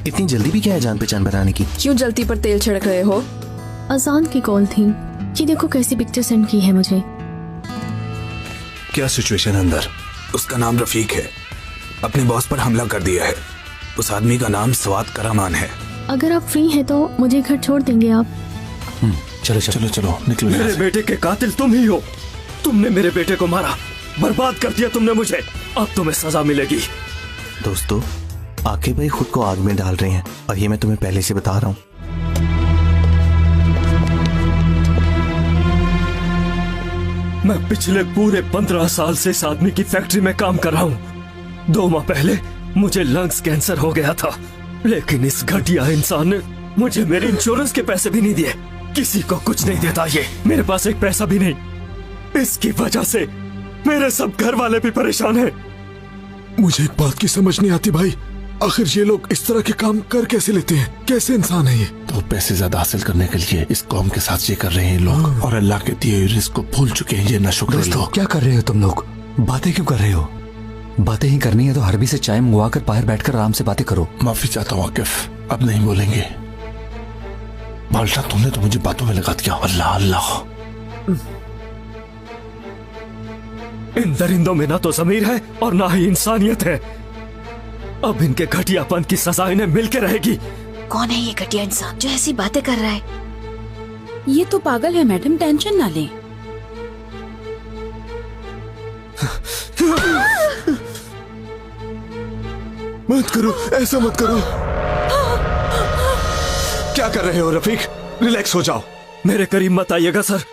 इतनी जल्दी भी क्या है जान पहचान बनाने की? क्यों जल्दी पर तेल छिड़क रहे हो? अजान की कॉल थी। ये देखो कैसी पिक्चर सेंड की है मुझे। क्या सिचुएशन अंदर? उसका नाम रफीक है। अपने बॉस पर हमला कर दिया है। उस आदमी का नाम सवात करामान है। अगर आप फ्री हैं तो मुझे घर छोड़ देंगे आप? चलो चलो चलो निकलो। मेरे बेटे के कातिल तुम ही हो। तुमने मेरे बेटे को मारा, बर्बाद कर दिया तुमने मुझे। अब तुम्हें सजा मिलेगी। दोस्तों, आकिब भाई खुद को आग में डाल रहे हैं और ये मैं तुम्हें पहले से बता रहा हूँ। मैं पिछले पूरे 15 साल से इस आदमी की फैक्ट्री में काम कर रहा हूँ। 2 माह पहले मुझे लंग्स कैंसर हो गया था, लेकिन इस घटिया इंसान ने मुझे मेरे इंश्योरेंस के पैसे भी नहीं दिए। किसी को कुछ नहीं देता ये। मेरे पास एक पैसा भी नहीं। इसकी वजह से मेरे सब घर वाले भी परेशान हैं। मुझे एक बात की समझ नहीं आती भाई, आखिर ये लोग इस तरह के काम कर कैसे लेते हैं? कैसे इंसान है ये? तो पैसे ज्यादा हासिल करने के लिए इस कौम के साथ ये कर रहे हैं लोग, और अल्लाह के दिए हुए रिस्क को भूल चुके हैं ये नाशुक्र लोग। क्या कर रहे हो तुम लोग? बातें क्यों कर रहे हो? बातें ही करनी है तो हरबी से चाय मंगवा कर बाहर बैठकर आराम से बातें करो। माफी चाहता हूँ आकिफ, अब नहीं बोलेंगे। बाल्टा, तुमने तो मुझे बातों में लगा दिया। अल्लाह अल्लाह। इन दरिंदों में ना तो ज़मीर है और ना ही इंसानियत है। अब इनके घटियापन की सजा इन्हें मिलके रहेगी। कौन है ये घटिया इंसान जो ऐसी बातें कर रहा है? ये तो पागल है मैडम, टेंशन ना लें। मत करो, ऐसा मत करो। क्या कर रहे हो रफीक? रिलैक्स हो जाओ। मेरे करीब मत आइएगा सर,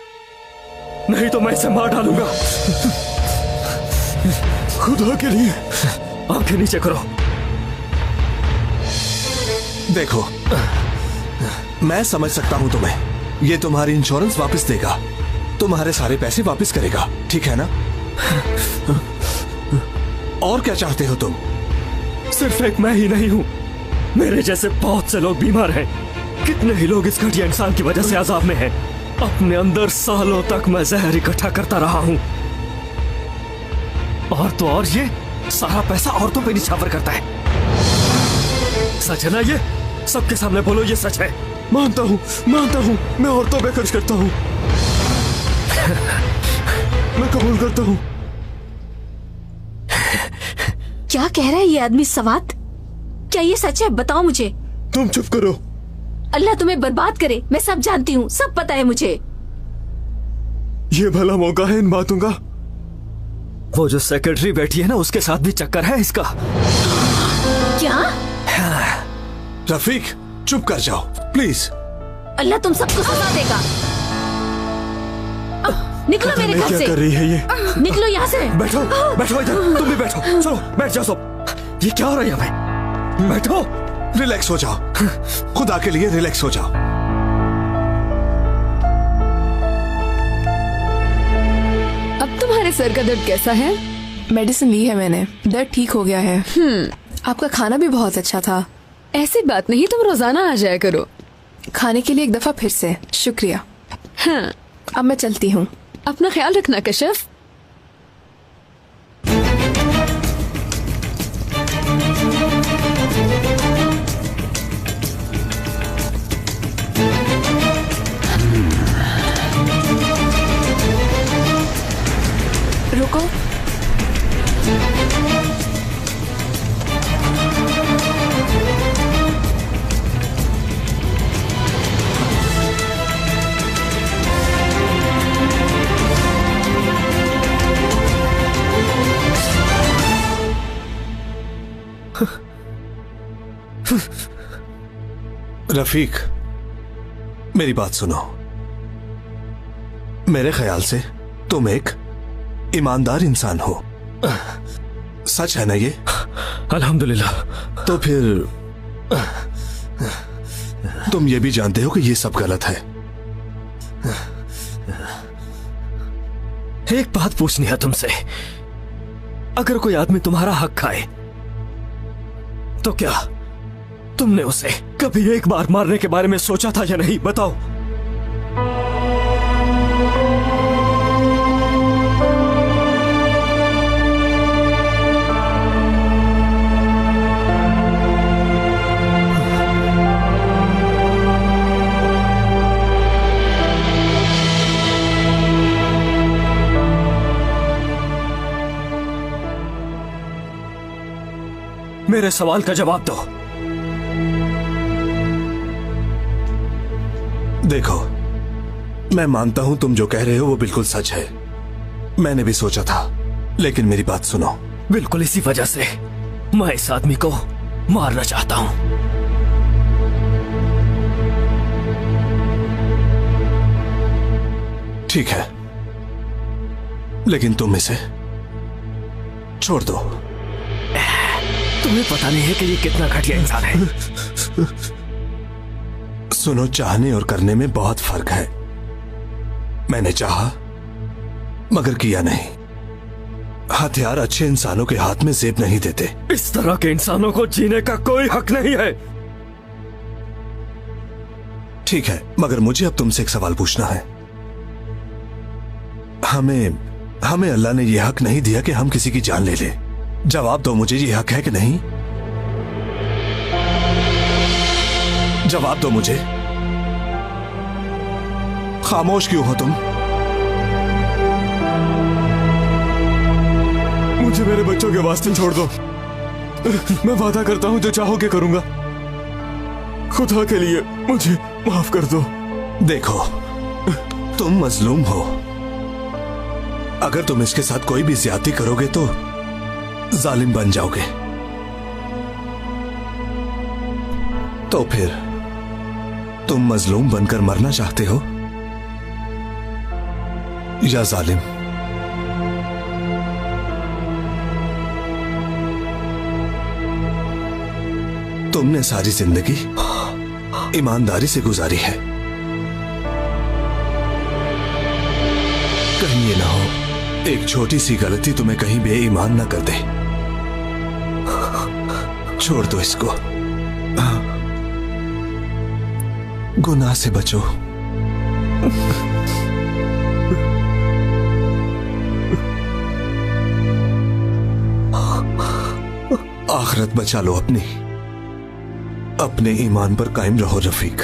नहीं तो मैं इसे मार डालूंगा। खुदा के लिए आंखें नीचे करो। देखो, मैं समझ सकता हूं तुम्हें। ये तुम्हारी इंश्योरेंस वापस देगा, तुम्हारे सारे पैसे वापस करेगा, ठीक है ना? और क्या चाहते हो तुम? सिर्फ एक मैं ही नहीं हूं, मेरे जैसे बहुत से लोग बीमार हैं। कितने ही लोग इस घटिया इंसान की वजह से अजाब में हैं। अपने अंदर सालों तक मैं जहर इकट्ठा करता रहा हूं, और तो और ये सारा पैसा औरतों पे निछावर करता है। सच है ना? ये सबके सामने बोलो, ये सच है। मानता हूं, मैं औरतों पे खर्च करता हूं। मैं कबूल करता हूं। क्या कह रहा है ये आदमी सवात? क्या ये सच है? बताओ मुझे। तुम चुप करो। अल्लाह तुम्हें बर्बाद करे। मैं सब जानती हूँ, सब पता है मुझे। ये भला मौका है इन बातों का? वो जो सेक्रेटरी बैठी है ना, उसके साथ भी चक्कर है इसका। क्या? रफीक, चुप कर जाओ प्लीज। अल्लाह तुम सबको सजा देगा। निकलो मेरे घर से। क्या कर रही है ये? निकलो यहाँ से। बैठो बैठो इधर, तुम भी बैठो। चलो बैठ जाओ सब। ये क्या हो रहा है यहाँ पे? बैठो। रिलैक्स हो जाओ, खुदा के लिए रिलैक्स हो जाओ। अब तुम्हारे सर का दर्द कैसा है? मेडिसिन ली है मैंने, दर्द ठीक हो गया है। आपका खाना भी बहुत अच्छा था। ऐसी बात नहीं, तुम रोजाना आ जाया करो। खाने के लिए एक दफा फिर से शुक्रिया। हाँ, अब मैं चलती हूँ। अपना ख्याल रखना कशफ। रुको। रफीक, मेरी बात सुनो। मेरे ख्याल से तुम एक ईमानदार इंसान हो। सच है ना ये? अल्हम्दुलिल्लाह। तो फिर तुम ये भी जानते हो कि ये सब गलत है। एक बात पूछनी है तुमसे। अगर कोई आदमी तुम्हारा हक खाए तो क्या तुमने उसे कभी एक बार मारने के बारे में सोचा था या नहीं? बताओ। मेरे सवाल का जवाब दो। देखो, मैं मानता हूं तुम जो कह रहे हो वो बिल्कुल सच है। मैंने भी सोचा था, लेकिन मेरी बात सुनो। बिल्कुल इसी वजह से मैं इस आदमी को मारना चाहता हूं। ठीक है, लेकिन तुम इसे छोड़ दो। तुम्हें पता नहीं है कि ये कितना घटिया इंसान है। सुनो, चाहने और करने में बहुत फर्क है। मैंने चाहा मगर किया नहीं। हथियार अच्छे इंसानों के हाथ में जेब नहीं देते। इस तरह के इंसानों को जीने का कोई हक नहीं है। ठीक है, मगर मुझे अब तुमसे एक सवाल पूछना है। हमें अल्लाह ने यह हक नहीं दिया कि हम किसी की जान ले लें। जवाब दो मुझे, ये हक है कि नहीं? जवाब दो मुझे। खामोश क्यों हो तुम? मुझे मेरे बच्चों के वास्ते छोड़ दो। मैं वादा करता हूं जो चाहोगे करूंगा। खुदा के लिए मुझे माफ कर दो। देखो, तुम मजलूम हो। अगर तुम इसके साथ कोई भी ज्यादती करोगे तो जालिम बन जाओगे। तो फिर तुम मजलूम बनकर मरना चाहते हो या जालिम? तुमने सारी जिंदगी ईमानदारी से गुजारी है। कहीं ये ना हो एक छोटी सी गलती तुम्हें कहीं बेईमान ना कर दे। छोड़ दो इसको, गुनाह से बचो। आखिरत बचा लो अपनी। अपने ईमान पर कायम रहो रफीक।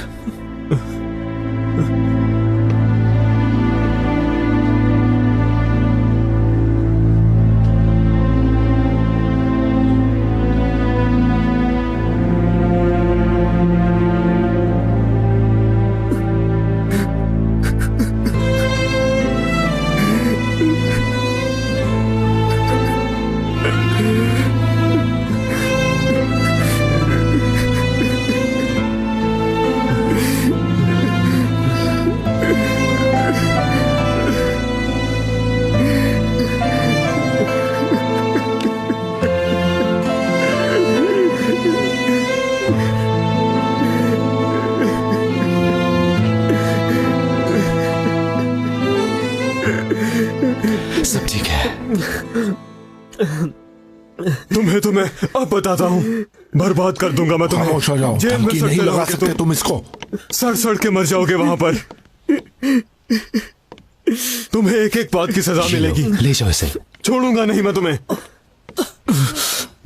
सब ठीक है। तुम्हें अब बताता हूँ, बर्बाद कर दूंगा मैं तुम्हें। खामोश हो जाओ, जेल में धमकी नहीं सड़ते लगा रहोगे सकते तुम इसको। सड़ के मर जाओगे वहां पर। तुम्हें एक एक बात की सजा मिलेगी। ले जाओ इसे। छोड़ूंगा नहीं मैं तुम्हें।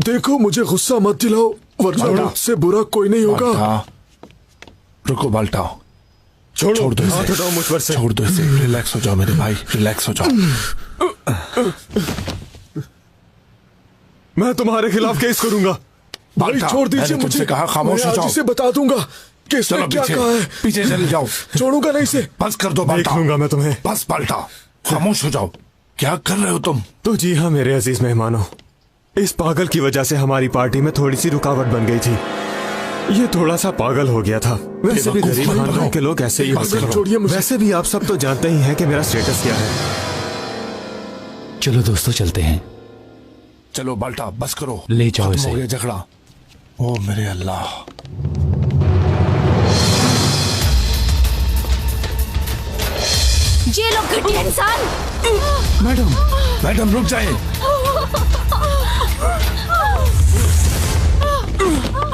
देखो, मुझे गुस्सा मत दिलाओ, वरना मुझसे बुरा कोई नहीं होगा। रुको बाल्टा, छोड़ दो हाथ हटाओ मुझ पर से। छोड़ दो इसे। रिलैक्स हो जाओ मेरे भाई, रिलैक्स हो जाओ। मैं तुम्हारे खिलाफ केस करूंगा। भाई छोड़ दीजिए मुझे। कहा खामोश हो जाओ। इसे बता दूंगा कि इसने क्या कहा है। पीछे चले जाओ। छोड़ूंगा नहीं इसे। बस कर दो बाल्टा। देख लूंगा मैं तुम्हें। बस बाल्टा, खामोश हो जाओ। क्या कर रहे हो तुम? तो जी हाँ मेरे अजीज मेहमानों, इस पागल की वजह से हमारी पार्टी में थोड़ी सी रुकावट बन गई थी। ये थोड़ा सा पागल हो गया था। वैसे भी गरीब खानदान के लोग ऐसे ही होते हैं। वैसे भी आप सब तो जानते ही हैं कि मेरा स्टेटस क्या है। चलो दोस्तों चलते हैं। चलो बाल्टा, बस करो। ले जाओ खत्म इसे। हो गया झगड़ा। ओ मेरे अल्लाह। ये लोग घटिया इंसान। मैडम रुक जाए।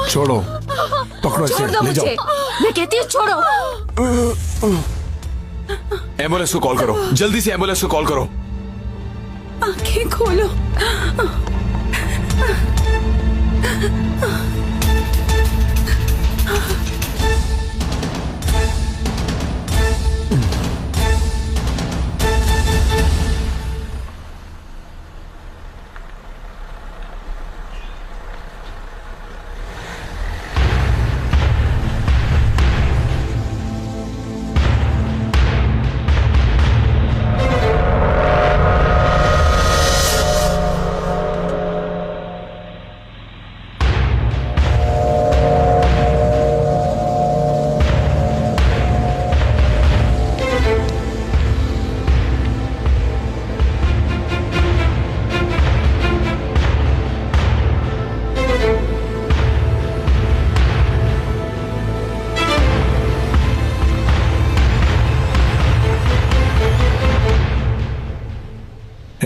छोड़ो, पकड़ो इसे, छोड़ दो ले जाओ। मुझे। मैं कहती हूँ छोड़ो। एम्बुलेंस को कॉल करो, जल्दी से एम्बुलेंस को कॉल करो। आंखें खोलो।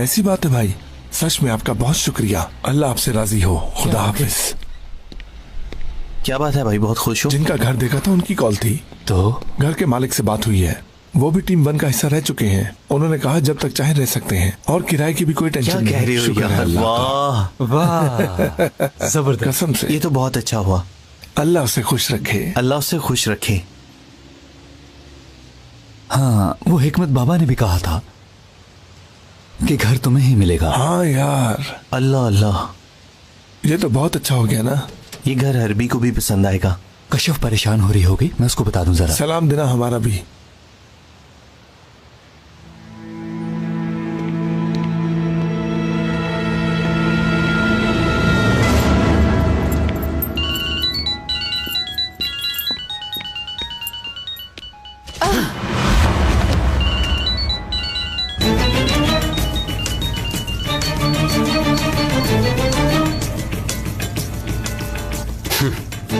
कैसी बात है भाई, सच में आपका बहुत शुक्रिया। अल्लाह आपसे राजी हो। खुदा हाफिज। क्या बात है भाई, बहुत खुश हो? जिनका घर देखा था उनकी कॉल थी, तो घर के मालिक से बात हुई है। वो भी टीम 1 का हिस्सा रह चुके हैं। उन्होंने कहा जब तक चाहे रह सकते हैं और किराए की भी कोई टेंशन नहीं। क्या कह रही हो शुक्र है यार, अल्लाह वाह वाह जबरदस्त। कसम से ये तो बहुत अच्छा हुआ। अल्लाह उसे खुश रखे। अल्लाह उसे खुश रखे। हाँ, वो हिकमत बाबा ने भी कहा था कि घर तुम्हें ही मिलेगा। हाँ यार, अल्लाह अल्लाह, ये तो बहुत अच्छा हो गया ना। ये घर हरबी को भी पसंद आएगा। कशिफ परेशान हो रही होगी, मैं उसको बता दूं जरा। सलाम देना हमारा भी।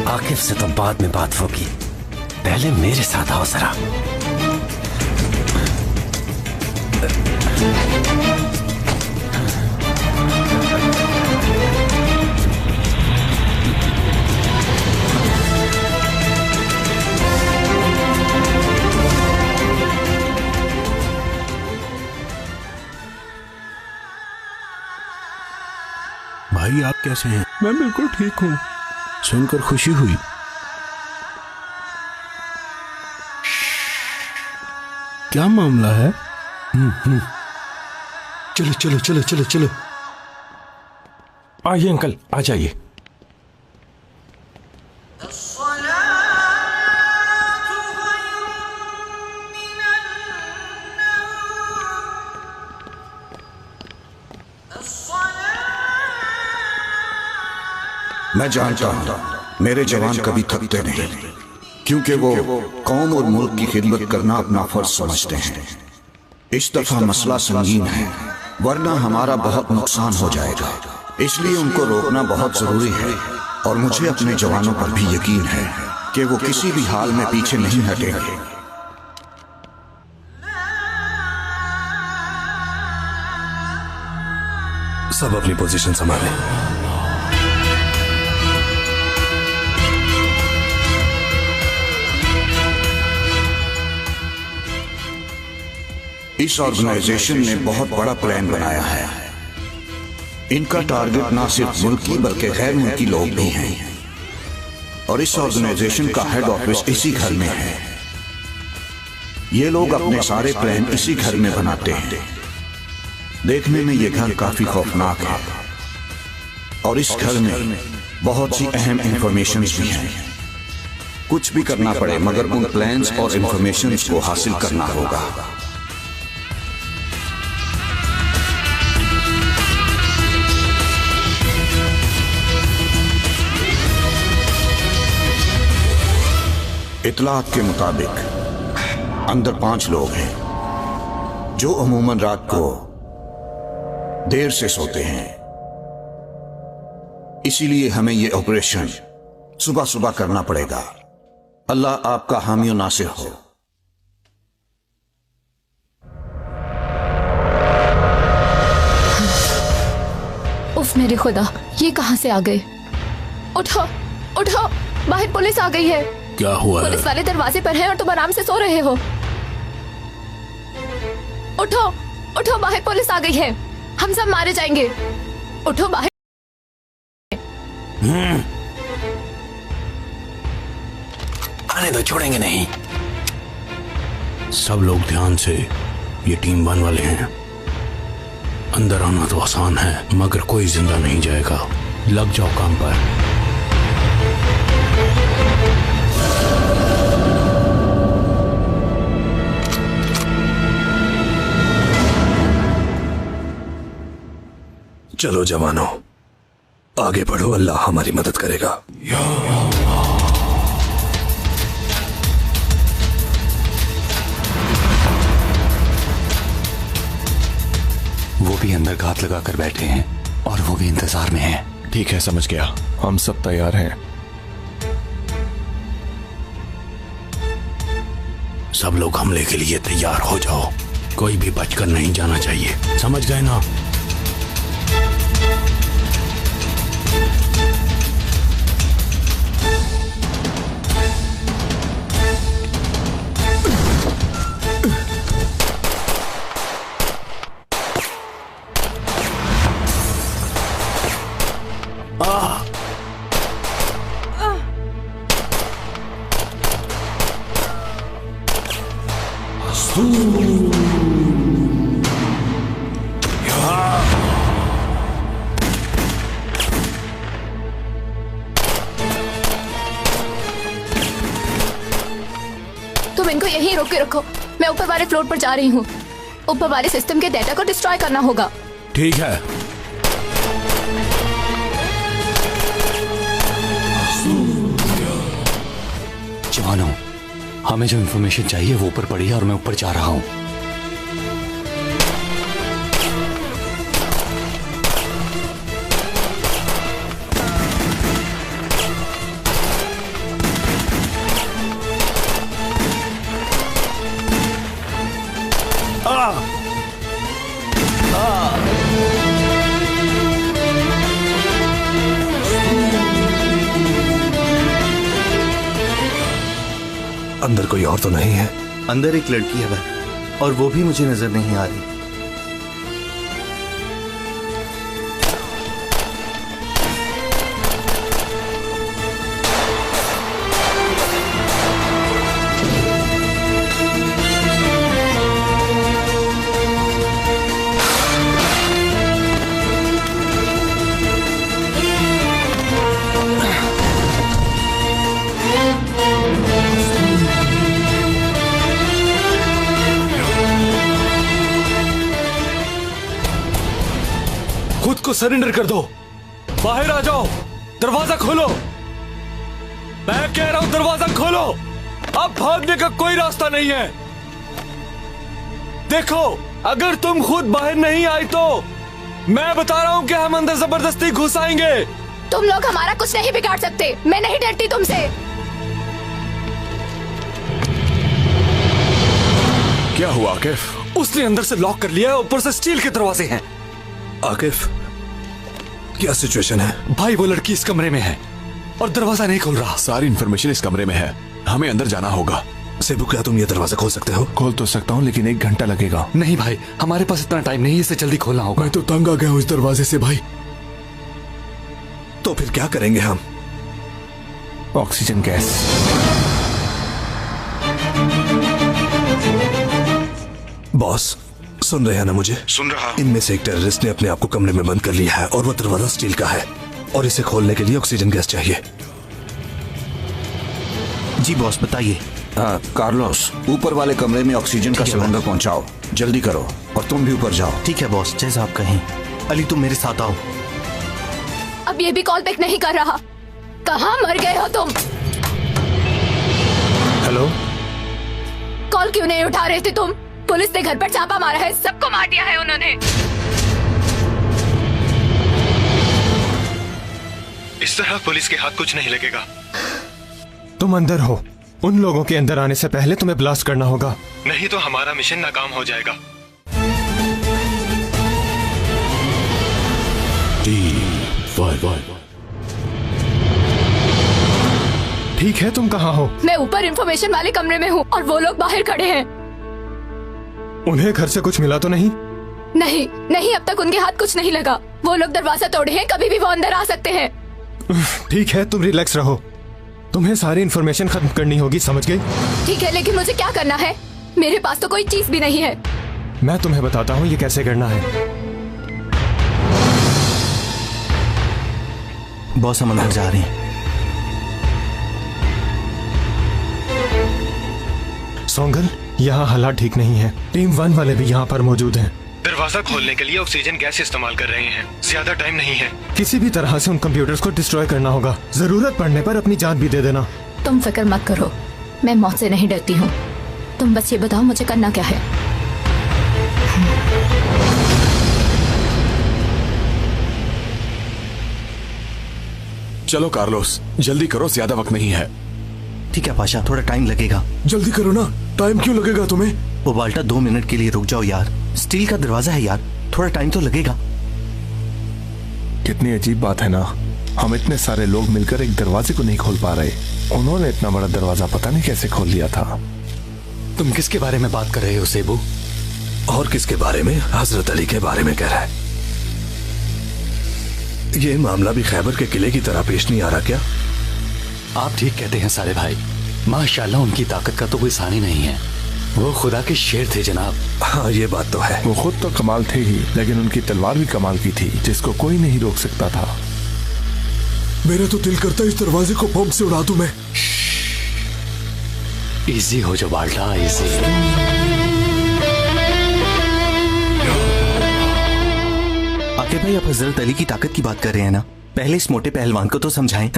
आकिफ से तो बाद में बात होगी, पहले मेरे साथ आओ जरा। भाई आप कैसे हैं? मैं बिल्कुल ठीक हूँ। सुनकर खुशी हुई। क्या मामला है? चलो चलो चलो चलो चलो। आइए अंकल, आ जाइए। मैं जानता हूं मेरे जवान कभी थकते नहीं, क्योंकि वो कौम और मुल्क की खिदमत करना अपना फर्ज समझते हैं। इस दफा मसला संगीन है, वरना हमारा बहुत नुकसान हो जाएगा। इसलिए उनको रोकना बहुत जरूरी है और मुझे अपने जवानों पर भी यकीन है कि वो किसी भी हाल में पीछे नहीं हटेंगे। सब अपनी पोजीशन संभालें। इस ऑर्गेनाइजेशन ने बहुत बड़ा प्लान बनाया है। इनका टारगेट ना सिर्फ मुल्की बल्कि गैर मुल्की लोग भी हैं, और इस ऑर्गेनाइजेशन का हेड ऑफिस इसी घर में है। ये लोग अपने सारे प्लान इसी घर में बनाते हैं। देखने में ये घर काफी खौफनाक है और इस घर में बहुत सी अहम इंफॉर्मेशन भी हैं। कुछ भी करना पड़े मगर उन प्लान्स और इंफॉर्मेशन को हासिल करना होगा। इतलात के मुताबिक अंदर 5 लोग हैं जो अमूमन रात को देर से सोते हैं। इसीलिए हमें यह ऑपरेशन सुबह सुबह करना पड़ेगा। अल्लाह आपका हामी और नासिर हो। उफ मेरे खुदा, ये कहां से आ गए? उठो उठो, बाहर पुलिस आ गई है। क्या हुआ है? पुलिस वाले दरवाजे पर हैं और तुम आराम से सो रहे हो। उठो उठो, बाहर पुलिस आ गई है, हम सब मारे जाएंगे। उठो बाहर। आने दो, छोड़ेंगे नहीं। सब लोग ध्यान से, ये टीम 1 वाले हैं। अंदर आना तो आसान है मगर कोई जिंदा नहीं जाएगा। लग जाओ काम पर। चलो जवानों, आगे बढ़ो, अल्लाह हमारी मदद करेगा। वो भी अंदर घात लगा कर बैठे हैं और वो भी इंतजार में हैं। ठीक है, समझ गया। हम सब तैयार हैं। सब लोग हमले के लिए तैयार हो जाओ। कोई भी बचकर नहीं जाना चाहिए, समझ गए ना? तुम इनको यहीं रोक के रखो, मैं ऊपर वाले फ्लोर पर जा रही हूँ। ऊपर वाले सिस्टम के डेटा को डिस्ट्रॉय करना होगा। ठीक है। जवानों, हमें जो इंफॉर्मेशन चाहिए वो ऊपर पड़ी है और मैं ऊपर जा रहा हूँ। अंदर कोई और तो नहीं है? अंदर एक लड़की है भाई, और वो भी मुझे नजर नहीं आ रही। खुद को सरेंडर कर दो, बाहर आ जाओ, दरवाजा खोलो। मैं कह रहा हूं दरवाजा खोलो, अब भागने का कोई रास्ता नहीं है। देखो, अगर तुम खुद बाहर नहीं आई तो मैं बता रहा हूं कि हम अंदर जबरदस्ती घुस आएंगे। तुम लोग हमारा कुछ नहीं बिगाड़ सकते, मैं नहीं डरती तुमसे। क्या हुआ आकिफ? उसने अंदर से लॉक कर लिया है, ऊपर से स्टील के दरवाजे हैं। आकिफ, क्या सिचुएशन है? भाई वो लड़की इस कमरे में है और दरवाजा नहीं खोल रहा। सारी इन्फॉर्मेशन इस कमरे में है, हमें अंदर जाना होगा। सेबू, क्या तुम ये दरवाजा खोल सकते हो? खोल तो सकता हूँ, लेकिन 1 घंटा लगेगा। नहीं भाई, हमारे पास इतना टाइम नहीं है, इसे जल्दी खोलना होगा। मैं तो तंग आ गया हूँ इस दरवाजे से भाई। तो फिर क्या करेंगे हम? Oxygen gas. बॉस, सुन रहे हैं ना मुझे? सुन रहा। इनमें से एक टेररिस्ट ने अपने आप को कमरे में बंद कर लिया है और वो दरवाजा स्टील का है, और इसे खोलने के लिए ऑक्सीजन गैस चाहिए। जी बॉस, बताइए। कार्लोस, ऊपर वाले कमरे में ऑक्सीजन का सिलेंडर पहुंचाओ, जल्दी करो। और तुम भी ऊपर जाओ। ठीक है बॉस, जैसा आप कहें। अली, तुम मेरे साथ आओ। अब ये भी कॉल बैक नहीं कर रहा। कहाँ मर गए हो तुम? हेलो, कॉल क्यों नहीं उठा रहे थे तुम? पुलिस ने घर पर छापा मारा है, सबको मार दिया है उन्होंने। इस तरह पुलिस के हाथ कुछ नहीं लगेगा। तुम अंदर हो। उन लोगों के अंदर आने से पहले तुम्हें ब्लास्ट करना होगा, नहीं तो हमारा मिशन नाकाम हो जाएगा। ठीक है, तुम कहाँ हो? मैं ऊपर इंफॉर्मेशन वाले कमरे में हूँ और वो लोग बाहर खड़े हैं। उन्हें घर से कुछ मिला तो नहीं? नहीं नहीं, अब तक उनके हाथ कुछ नहीं लगा। वो लोग दरवाजा तोड़े हैं, कभी भी वो अंदर आ सकते हैं। ठीक है, तुम रिलैक्स रहो। तुम्हें सारी इन्फॉर्मेशन खत्म करनी होगी, समझ गई? ठीक है, लेकिन मुझे क्या करना है? मेरे पास तो कोई चीज भी नहीं है। मैं तुम्हें बताता हूँ ये कैसे करना है। बॉस, हम अंदर जा रहे हैं। सोंगल, यहाँ हालात ठीक नहीं है। टीम 1 वाले भी यहाँ पर मौजूद हैं। दरवाजा खोलने के लिए ऑक्सीजन गैस इस्तेमाल कर रहे हैं, ज्यादा टाइम नहीं है। किसी भी तरह से उन कंप्यूटर्स को डिस्ट्रॉय करना होगा। जरूरत पड़ने पर अपनी जान भी दे देना। तुम फिक्र मत करो, मैं मौत से नहीं डरती हूँ। तुम बस ये बताओ मुझे करना क्या है। चलो कार्लोस, जल्दी करो, ज्यादा वक्त नहीं है। ठीक है पाशा, थोड़ा टाइम लगेगा। जल्दी करो ना। टाइम क्यों लगेगा तुम्हें? उबाल्टा 2 मिनट के लिए रुक जाओ यार, स्टील का दरवाजा है यार, थोड़ा टाइम तो लगेगा। कितनी अजीब बात है ना, हम इतने सारे लोग मिलकर एक दरवाजे को नहीं खोल पा रहे, उन्होंने इतना बड़ा दरवाजा पता नहीं कैसे खोल लिया था। तुम किसके बारे में बात कर रहे हो सेबू? और किसके बारे में? हजरत अली के बारे में कह रहा है। ये मामला भी खैबर के किले की तरह पेश नहीं आ रहा क्या? आप ठीक कहते हैं सारे भाई, माशाल्लाह उनकी ताकत का तो कोई सानी नहीं है, वो खुदा के शेर थे जनाब। हाँ ये बात तो है। वो खुद तो कमाल थे ही, लेकिन उनकी तलवार भी कमाल की थी, जिसको कोई नहीं रोक सकता था। मेरा तो दिल करता है इस दरवाजे को बम से उड़ा दूं मैं। इजी हो जो बाल्टा, इजी। आके भाई, आप हजरत अली की ताकत की बात कर रहे हैं ना, पहले इस मोटे पहलवान को तो समझाएं।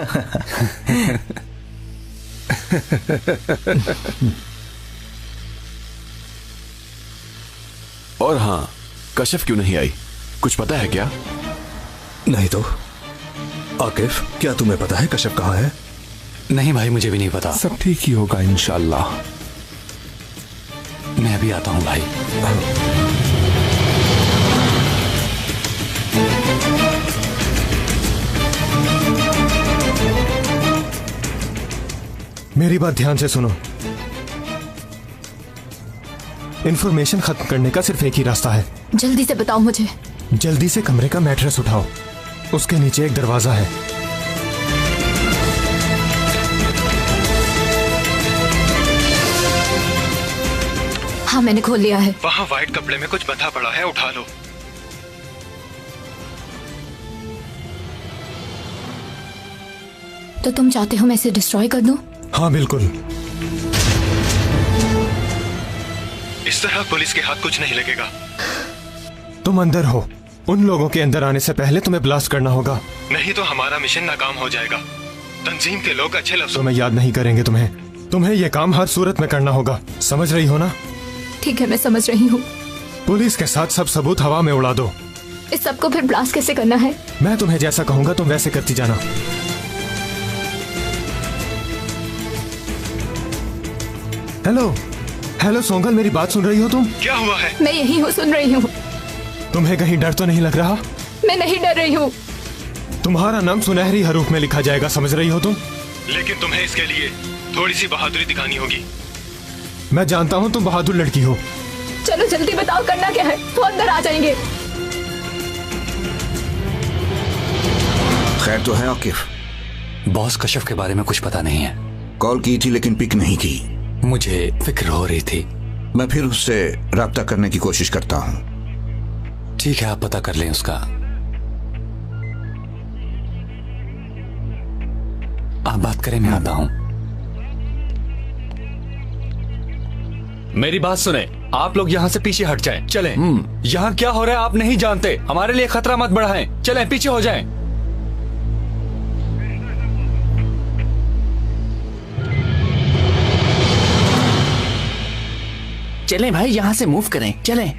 और हाँ, कशिफ क्यों नहीं आई, कुछ पता है क्या? नहीं तो। आकिफ, क्या तुम्हें पता है कशिफ कहाँ है? नहीं भाई, मुझे भी नहीं पता। सब ठीक ही होगा इंशाल्लाह। मैं भी आता हूँ भाई। मेरी बात ध्यान से सुनो, इंफॉर्मेशन खत्म करने का सिर्फ एक ही रास्ता है। जल्दी से बताओ मुझे। जल्दी से कमरे का मैट्रेस उठाओ, उसके नीचे एक दरवाजा है। हाँ मैंने खोल लिया है। वहाँ व्हाइट कपड़े में कुछ बंधा पड़ा है, उठा लो। तो तुम चाहते हो मैं इसे डिस्ट्रॉय कर दूं? हाँ बिल्कुल। इस तरह पुलिस के हाथ कुछ नहीं लगेगा। तुम अंदर हो, उन लोगों के अंदर आने से पहले तुम्हें ब्लास्ट करना होगा, नहीं तो हमारा मिशन नाकाम हो जाएगा। तंजीम के लोग अच्छे लफ्ज़ों में याद नहीं करेंगे तुम्हें यह काम हर सूरत में करना होगा, समझ रही हो ना? ठीक है, मैं समझ रही हूँ। पुलिस के साथ सब सबूत हवा में उड़ा दो। इस सबको फिर ब्लास्ट कैसे करना है? मैं तुम्हें जैसा कहूंगा तुम वैसे करती जाना। हेलो सोंगल, मेरी बात सुन रही हो तुम? क्या हुआ है? मैं यही हूँ, सुन रही हूँ। तुम्हें कहीं डर तो नहीं लग रहा? मैं नहीं डर रही हूँ। तुम्हारा नाम सुनहरी हरूफ में लिखा जाएगा, समझ रही हो तुम? लेकिन तुम्हें इसके लिए थोड़ी सी बहादुरी दिखानी होगी। मैं जानता हूँ तुम बहादुर लड़की हो। चलो जल्दी बताओ, करना क्या है? वो अंदर आ जाएंगे। खैर तो है आकिफ? बॉस कशिफ के बारे में कुछ पता नहीं है। कॉल की थी लेकिन पिक नहीं की। मुझे फिक्र हो रही थी। मैं फिर उससे राब्ता करने की कोशिश करता हूँ। ठीक है, आप पता कर लें उसका। आप बात करें, मैं आता हूं। मेरी बात सुने, आप लोग यहाँ से पीछे हट जाएं। चलें। यहाँ क्या हो रहा है आप नहीं जानते, हमारे लिए खतरा मत बढ़ाएं। चलें, पीछे हो जाएं। चलें भाई, यहाँ से मूव करें, चलें।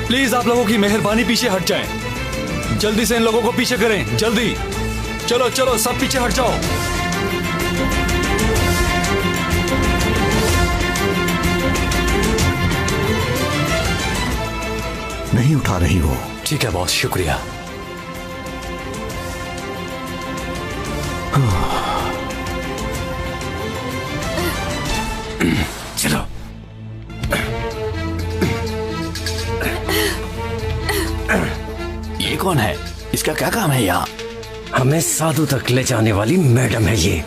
प्लीज आप लोगों की मेहरबानी पीछे हट जाएं। जल्दी से इन लोगों को पीछे करें, जल्दी। चलो चलो, सब पीछे हट जाओ। नहीं उठा रही हो? ठीक है बॉस, शुक्रिया। चलो। ये कौन है? इसका क्या काम है यहाँ? हमें साधु तक ले जाने वाली मैडम है ये।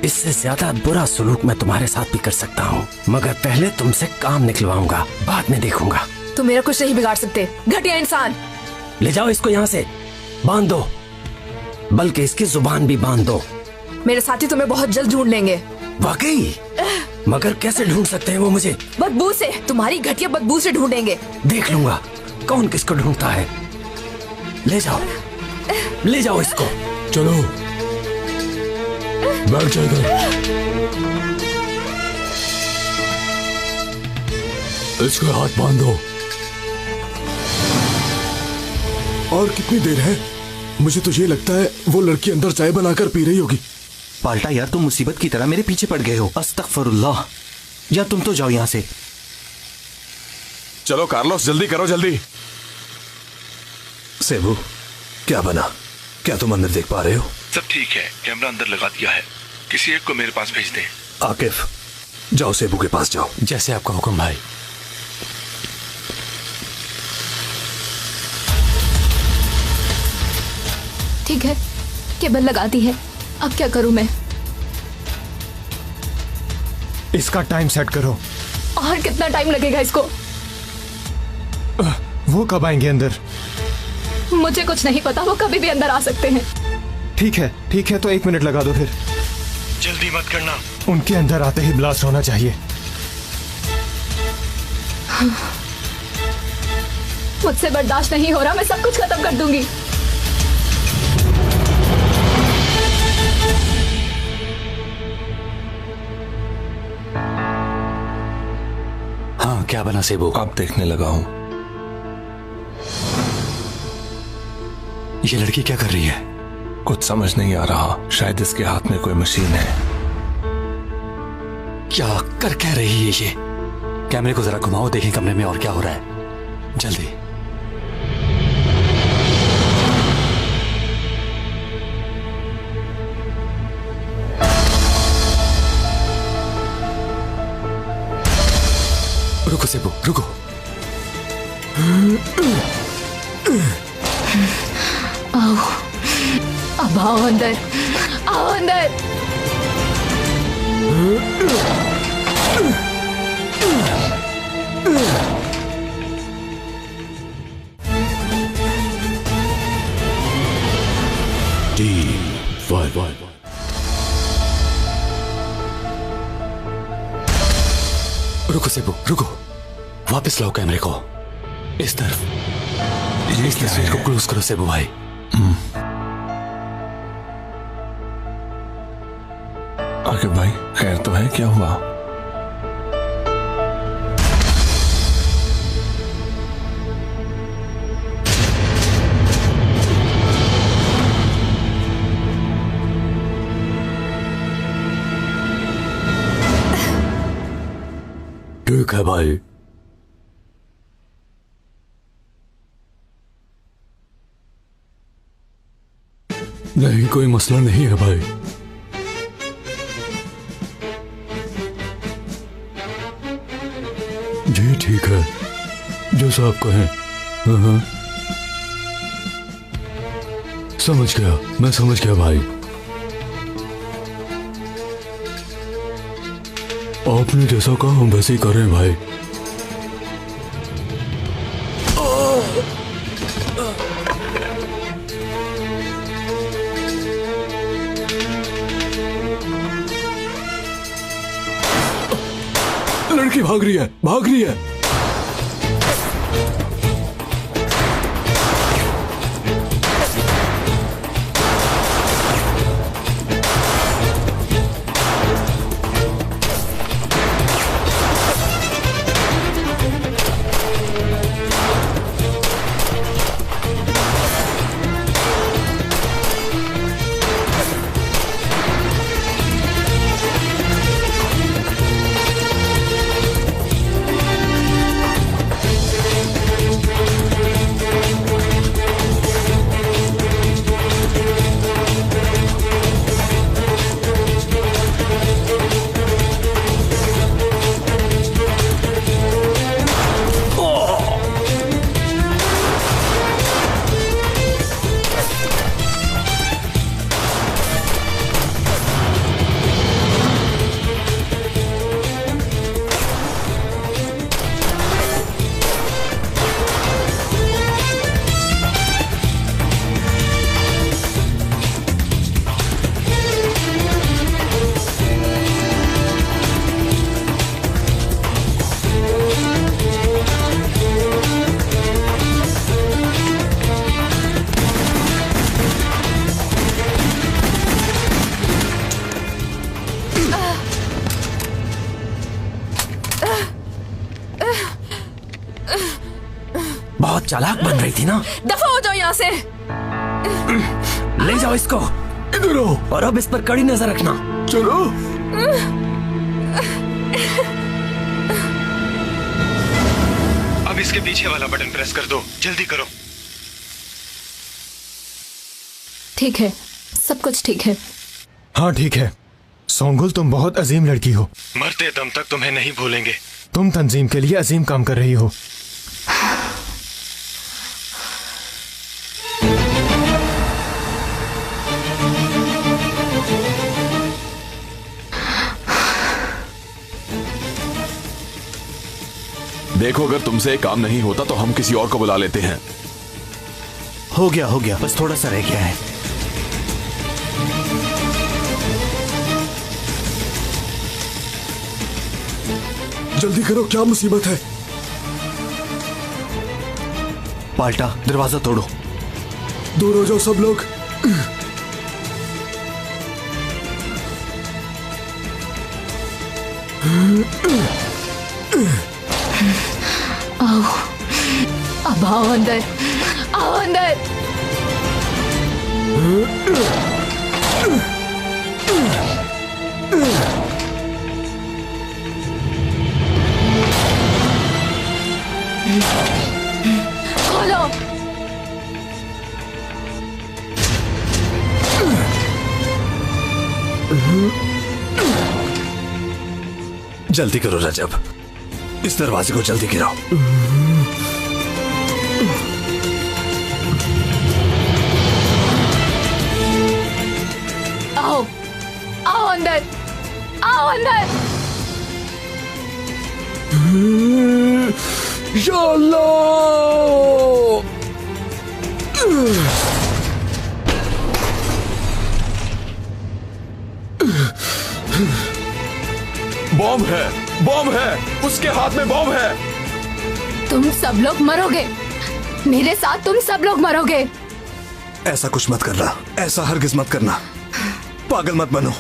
इससे ज्यादा बुरा सुलूक मैं तुम्हारे साथ भी कर सकता हूँ, मगर पहले तुमसे काम निकलवाऊंगा, बाद में देखूंगा। तुम मेरा कुछ नहीं बिगाड़ सकते, घटिया इंसान। ले जाओ इसको यहाँ से, बांध दो, बल्कि इसकी जुबान भी बांध दो। मेरे साथी तुम्हें बहुत जल्द ढूंढ लेंगे। वाकई? मगर कैसे ढूंढ सकते हैं वो मुझे? बदबू से, तुम्हारी घटिया बदबू से ढूंढेंगे। देख लूंगा कौन किसको ढूंढता है। ले जाओ, ले जाओ इसको। चलो बैठ जाएगा। इसके हाथ बांधो। और कितनी देर है? मुझे तो ये लगता है वो लड़की अंदर चाय बनाकर पी रही होगी। पाल्टा यार, तुम मुसीबत की तरह मेरे पीछे पड़ गए हो। अस्तगफिरुल्लाह। या तुम तो जाओ यहाँ से। चलो कार्लोस, जल्दी करो, जल्दी। सेबू, क्या बना? क्या तुम अंदर देख पा रहे हो? सब ठीक है, कैमरा अंदर लगा दिया है। किसी एक को मेरे पास भेज दे। आकिफ, जाओ सेबू के पास जाओ। जैसे आपका हुक्म भाई। ठीक है, केबल लगा दी है। अब क्या करूं मैं? इसका टाइम सेट करो। और कितना टाइम लगेगा इसको? वो कब आएंगे अंदर? मुझे कुछ नहीं पता, वो कभी भी अंदर आ सकते हैं। ठीक है, तो 1 मिनट लगा दो फिर। जल्दी मत करना। उनके अंदर आते ही ब्लास्ट होना चाहिए। मुझसे बर्दाश्त नहीं हो रहा, मैं सब कुछ खत्म कर दूंगी। हाँ, क्या बना सेबू? अब देखने लगा हूं। ये लड़की क्या कर रही है? कुछ समझ नहीं आ रहा। शायद इसके हाथ में कोई मशीन है। क्या कर कह रही है ये? कैमरे को जरा घुमाओ, देखें कमरे में और क्या हो रहा है। जल्दी। रुको सेबू, रुको। आओ, अब आओ अंदर, आओ अंदर। रुको सेबू, रुको। वापस लाओ कैमरे को इस तरफ। इस तस्वीर को क्लोज करो सेबू भाई। आकिफ भाई, खैर तो है? क्या हुआ? ठीक है भाई। नहीं, कोई मसला नहीं है भाई। जी ठीक है, जैसा आप कहें। हाँ, समझ गया, मैं समझ गया भाई। आपने जैसा कहा हम वैसे ही कर रहे हैं भाई। लड़की भाग रही है, भाग रही है। बहुत चालाक बन रही थी ना। दफा हो जाओ यहाँ से। ले जाओ इसको। इधर आओ। और अब इस पर कड़ी नजर रखना। चलो। अब इसके पीछे वाला बटन प्रेस कर दो, जल्दी करो। ठीक है, सब कुछ ठीक है। हाँ ठीक है। सोंगुल, तुम बहुत अजीम लड़की हो। मरते दम तक तुम्हें नहीं भूलेंगे। तुम तंजीम के लिए अजीम काम कर रही हो। देखो, अगर तुमसे काम नहीं होता तो हम किसी और को बुला लेते हैं। हो गया, बस थोड़ा सा रह गया है। जल्दी करो, क्या मुसीबत है? पाल्टा, दरवाजा तोड़ो। दूर हो जाओ सब लोग। आओ, अब आओ अंदर, आओ अंदर। खोलो। जल्दी करो रजब, इस दरवाजे को जल्दी गिराओ। आओ, आओ अंदर, आओ अंदर। या अल्लाह! बॉम्ब है, बॉम्ब है, उसके हाथ में बॉम्ब है। तुम सब लोग मरोगे, मेरे साथ तुम सब लोग मरोगे। ऐसा कुछ मत करना, ऐसा हरगिज मत करना, पागल मत बनो।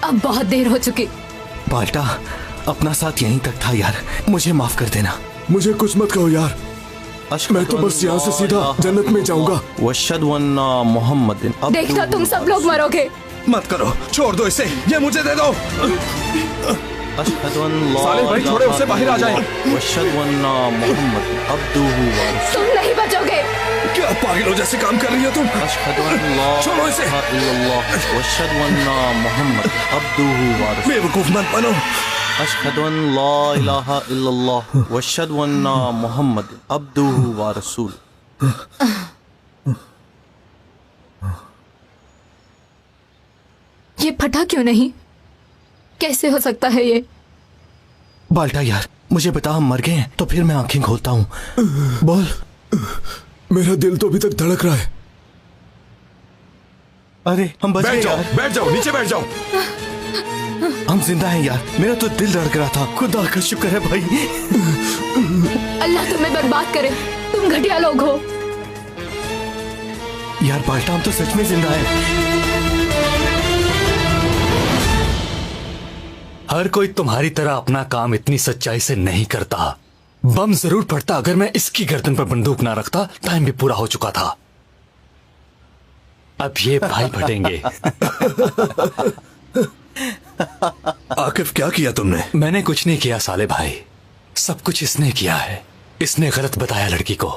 अब बहुत देर हो चुकी। पाल्टा, अपना साथ यहीं तक था यार, मुझे माफ कर देना। मुझे कुछ मत कहो यार, मैं तो बस यहाँ से सीधा जन्नत में जाऊंगा। वशहदु अन्ना मुहम्मदिन। देखना तुम सब लोग मरोगे। मत करो, छोड़ दो इसे, ये मुझे दे दो। साले भाई छोड़े उसे, बाहर आ जाए। वशहदु अन्ना मुहम्मदिन अब्दुहु व रसूलुहु। तुम नहीं बचोगे। क्या पागलों जैसे काम कर रही हो तुम? छोड़ो इसे। वशहदु अन्ना मुहम्मदिन अब्दुहु व रसूलुहु। बेवकूफ मत बनो। अशहदु अन ला इलाहा इल्लल्लाह वशहदु अन्ना मुहम्मदिन अब्दुहु व रसूलुहु। ये फटा क्यों नहीं? कैसे हो सकता है ये? बाल्टा यार, मुझे बता, हम मर गए हैं तो फिर मैं आंखें खोलता हूँ। बोल। मेरा दिल तो अभी तक धड़क रहा है। अरे हम बच गए यार। बैठ जाओ, नीचे बैठ जाओ। हम जिंदा हैं यार, मेरा तो दिल धड़क रहा था। खुदा का शुक्र है भाई। अल्लाह तुम्हें बर्बाद करे, तुम घटिया लोग हो। यार बाल्टा, हम तो सच में जिंदा हैं। हर कोई तुम्हारी तरह अपना काम इतनी सच्चाई से नहीं करता। बम जरूर पड़ता अगर मैं इसकी गर्दन पर बंदूक ना रखता। टाइम भी पूरा हो चुका था। अब ये भाई फटेंगे। आकिफ, क्या किया तुमने? मैंने कुछ नहीं किया साले भाई, सब कुछ इसने किया है। इसने गलत बताया लड़की को।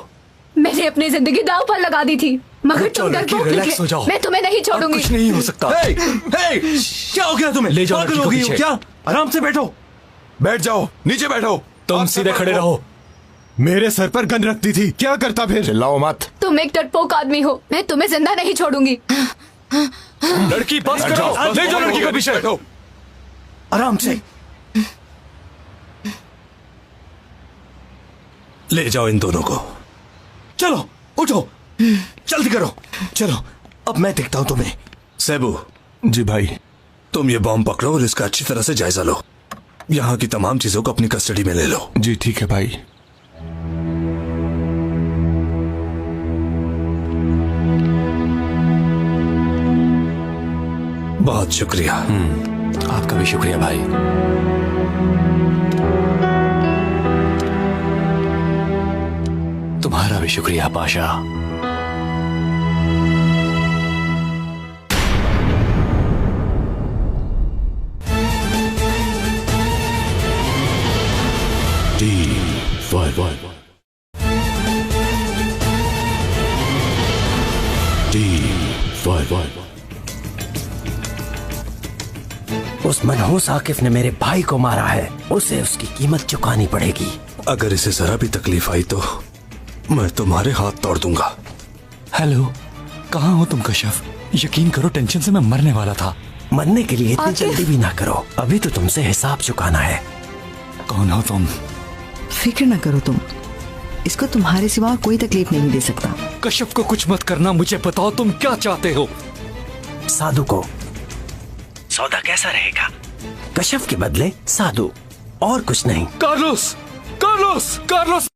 मैंने अपनी जिंदगी दांव पर लगा दी थी, मगर तुम डरपोक रिलैक्स हो निकले। जाओ। मैं तुम्हें नहीं छोड़ूंगी। कुछ नहीं हो सकता। क्या हो गया तुम्हें? ले जाओ लड़की को पीछे। क्या? आराम से बैठो। बैठ जाओ, नीचे बैठो। तुम सीधे खड़े रहो। मेरे सर पर गन रखती थी, क्या करता फिर? चिल्लाओ मत। तुम एक डरपोक आदमी हो, मैं तुम्हें जिंदा नहीं छोड़ूंगी। लड़की बस करो, ले जाओ लड़की को पीछे। आराम से ले जाओ इन दोनों को। चलो, उठो, जल्दी करो। चलो, अब मैं देखता हूं तुम्हें। सेबू। जी भाई। तुम ये बॉम्ब पकड़ो और इसका अच्छी तरह से जायजा लो। यहाँ की तमाम चीजों को अपनी कस्टडी में ले लो। जी ठीक है भाई। बहुत शुक्रिया। आपका भी शुक्रिया भाई। तुम्हारा भी भी शुक्रिया पाशा। उस मनहूस आकिफ ने मेरे भाई को मारा है, उसे उसकी कीमत चुकानी पड़ेगी। अगर इसे जरा भी तकलीफ आई तो मैं तुम्हारे हाथ तोड़ दूंगा। हेलो, कहाँ हो तुम कश्यप? यकीन करो टेंशन से मैं मरने वाला था। मरने के लिए इतनी जल्दी भी ना करो, अभी तो तुमसे हिसाब चुकाना है। कौन हो तुम? फिक्र न करो तुम, इसको तुम्हारे सिवा कोई तकलीफ नहीं दे सकता। कश्यप को कुछ मत करना, मुझे बताओ तुम क्या चाहते हो? साधु को। सौदा कैसा रहेगा? कश्यप के बदले साधु, और कुछ नहीं। Carlos, Carlos, Carlos.